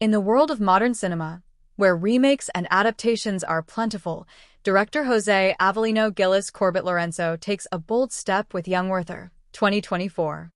In the world of modern cinema, where remakes and adaptations are plentiful, director Jose Avelino Gillis Corbett Lorenzo takes a bold step with Young Werther, 2024.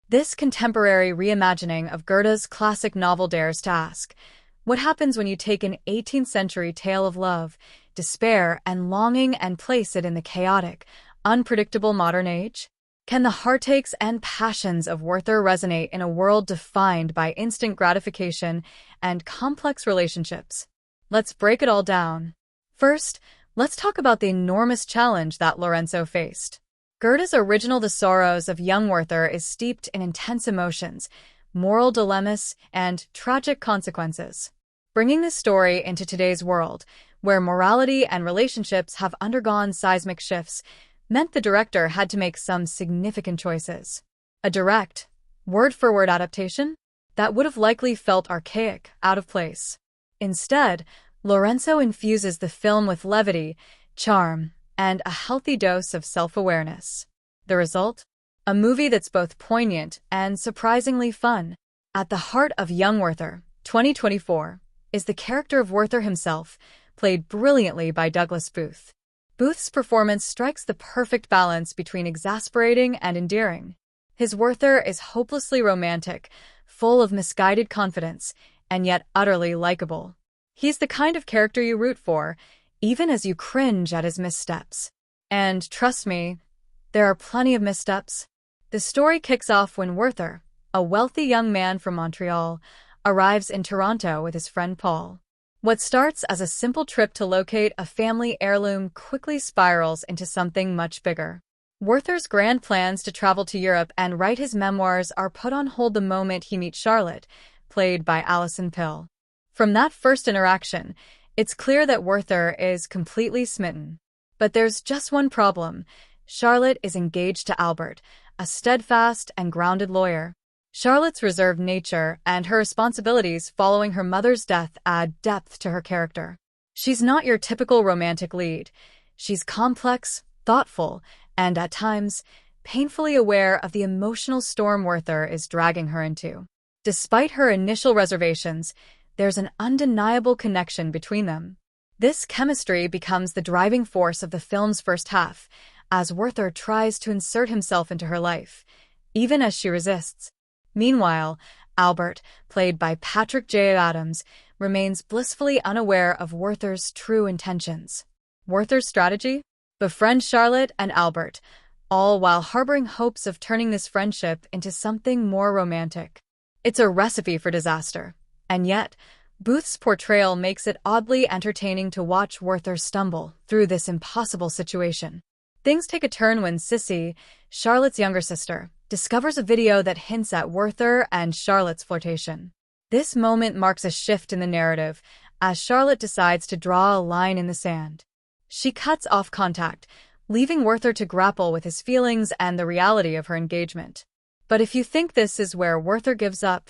This contemporary reimagining of Goethe's classic novel dares to ask, what happens when you take an 18th-century tale of love, despair, and longing and place it in the chaotic, unpredictable modern age? Can the heartaches and passions of Werther resonate in a world defined by instant gratification and complex relationships? Let's break it all down. First, let's talk about the enormous challenge that Lorenzo faced. Goethe's original The Sorrows of Young Werther is steeped in intense emotions, moral dilemmas, and tragic consequences. Bringing this story into today's world, where morality and relationships have undergone seismic shifts, meant the director had to make some significant choices. A direct, word-for-word adaptation? That would have likely felt archaic, out of place. Instead, Lorenzo infuses the film with levity, charm, and a healthy dose of self-awareness. The result? A movie that's both poignant and surprisingly fun. At the heart of Young Werther, 2024, is the character of Werther himself, played brilliantly by Douglas Booth. Booth's performance strikes the perfect balance between exasperating and endearing. His Werther is hopelessly romantic, full of misguided confidence, and yet utterly likable. He's the kind of character you root for, even as you cringe at his missteps. And trust me, there are plenty of missteps. The story kicks off when Werther, a wealthy young man from Montreal, arrives in Toronto with his friend Paul. What starts as a simple trip to locate a family heirloom quickly spirals into something much bigger. Werther's grand plans to travel to Europe and write his memoirs are put on hold the moment he meets Charlotte, played by Alison Pill. From that first interaction, it's clear that Werther is completely smitten. But there's just one problem. Charlotte is engaged to Albert, a steadfast and grounded lawyer. Charlotte's reserved nature and her responsibilities following her mother's death add depth to her character. She's not your typical romantic lead. She's complex, thoughtful, and at times, painfully aware of the emotional storm Werther is dragging her into. Despite her initial reservations, there's an undeniable connection between them. This chemistry becomes the driving force of the film's first half, as Werther tries to insert himself into her life, even as she resists. Meanwhile, Albert, played by Patrick J. Adams, remains blissfully unaware of Werther's true intentions. Werther's strategy? Befriend Charlotte and Albert, all while harboring hopes of turning this friendship into something more romantic. It's a recipe for disaster. And yet, Booth's portrayal makes it oddly entertaining to watch Werther stumble through this impossible situation. Things take a turn when Sissy, Charlotte's younger sister, discovers a video that hints at Werther and Charlotte's flirtation. This moment marks a shift in the narrative, as Charlotte decides to draw a line in the sand. She cuts off contact, leaving Werther to grapple with his feelings and the reality of her engagement. But if you think this is where Werther gives up,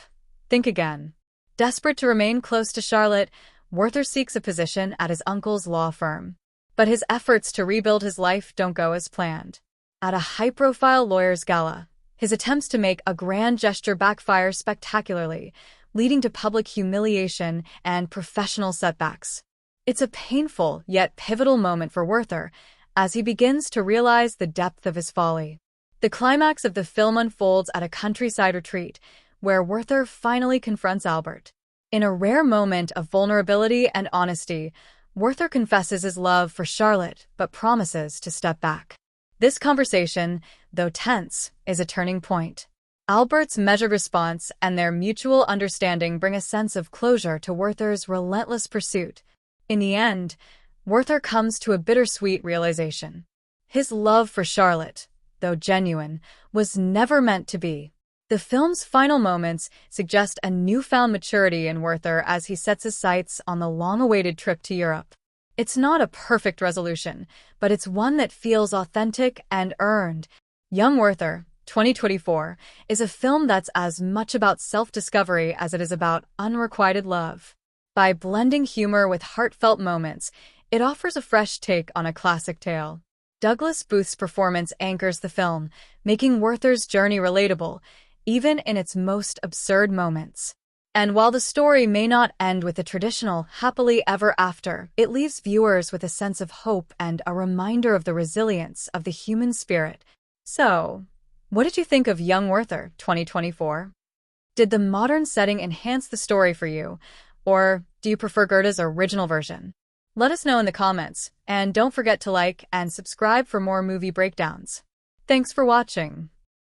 think again. Desperate to remain close to Charlotte, Werther seeks a position at his uncle's law firm. But his efforts to rebuild his life don't go as planned. At a high-profile lawyer's gala, his attempts to make a grand gesture backfire spectacularly, leading to public humiliation and professional setbacks. It's a painful yet pivotal moment for Werther as he begins to realize the depth of his folly. The climax of the film unfolds at a countryside retreat, where Werther finally confronts Albert. In a rare moment of vulnerability and honesty, Werther confesses his love for Charlotte but promises to step back. This conversation, though tense, is a turning point. Albert's measured response and their mutual understanding bring a sense of closure to Werther's relentless pursuit. In the end, Werther comes to a bittersweet realization. His love for Charlotte, though genuine, was never meant to be. The film's final moments suggest a newfound maturity in Werther as he sets his sights on the long-awaited trip to Europe. It's not a perfect resolution, but it's one that feels authentic and earned. Young Werther, 2024, is a film that's as much about self-discovery as it is about unrequited love. By blending humor with heartfelt moments, it offers a fresh take on a classic tale. Douglas Booth's performance anchors the film, making Werther's journey relatable, even in its most absurd moments. And while the story may not end with the traditional happily ever after, it leaves viewers with a sense of hope and a reminder of the resilience of the human spirit. So, what did you think of Young Werther 2024? Did the modern setting enhance the story for you, or do you prefer Goethe's original version? Let us know in the comments, and don't forget to like and subscribe for more movie breakdowns. Thanks for watching.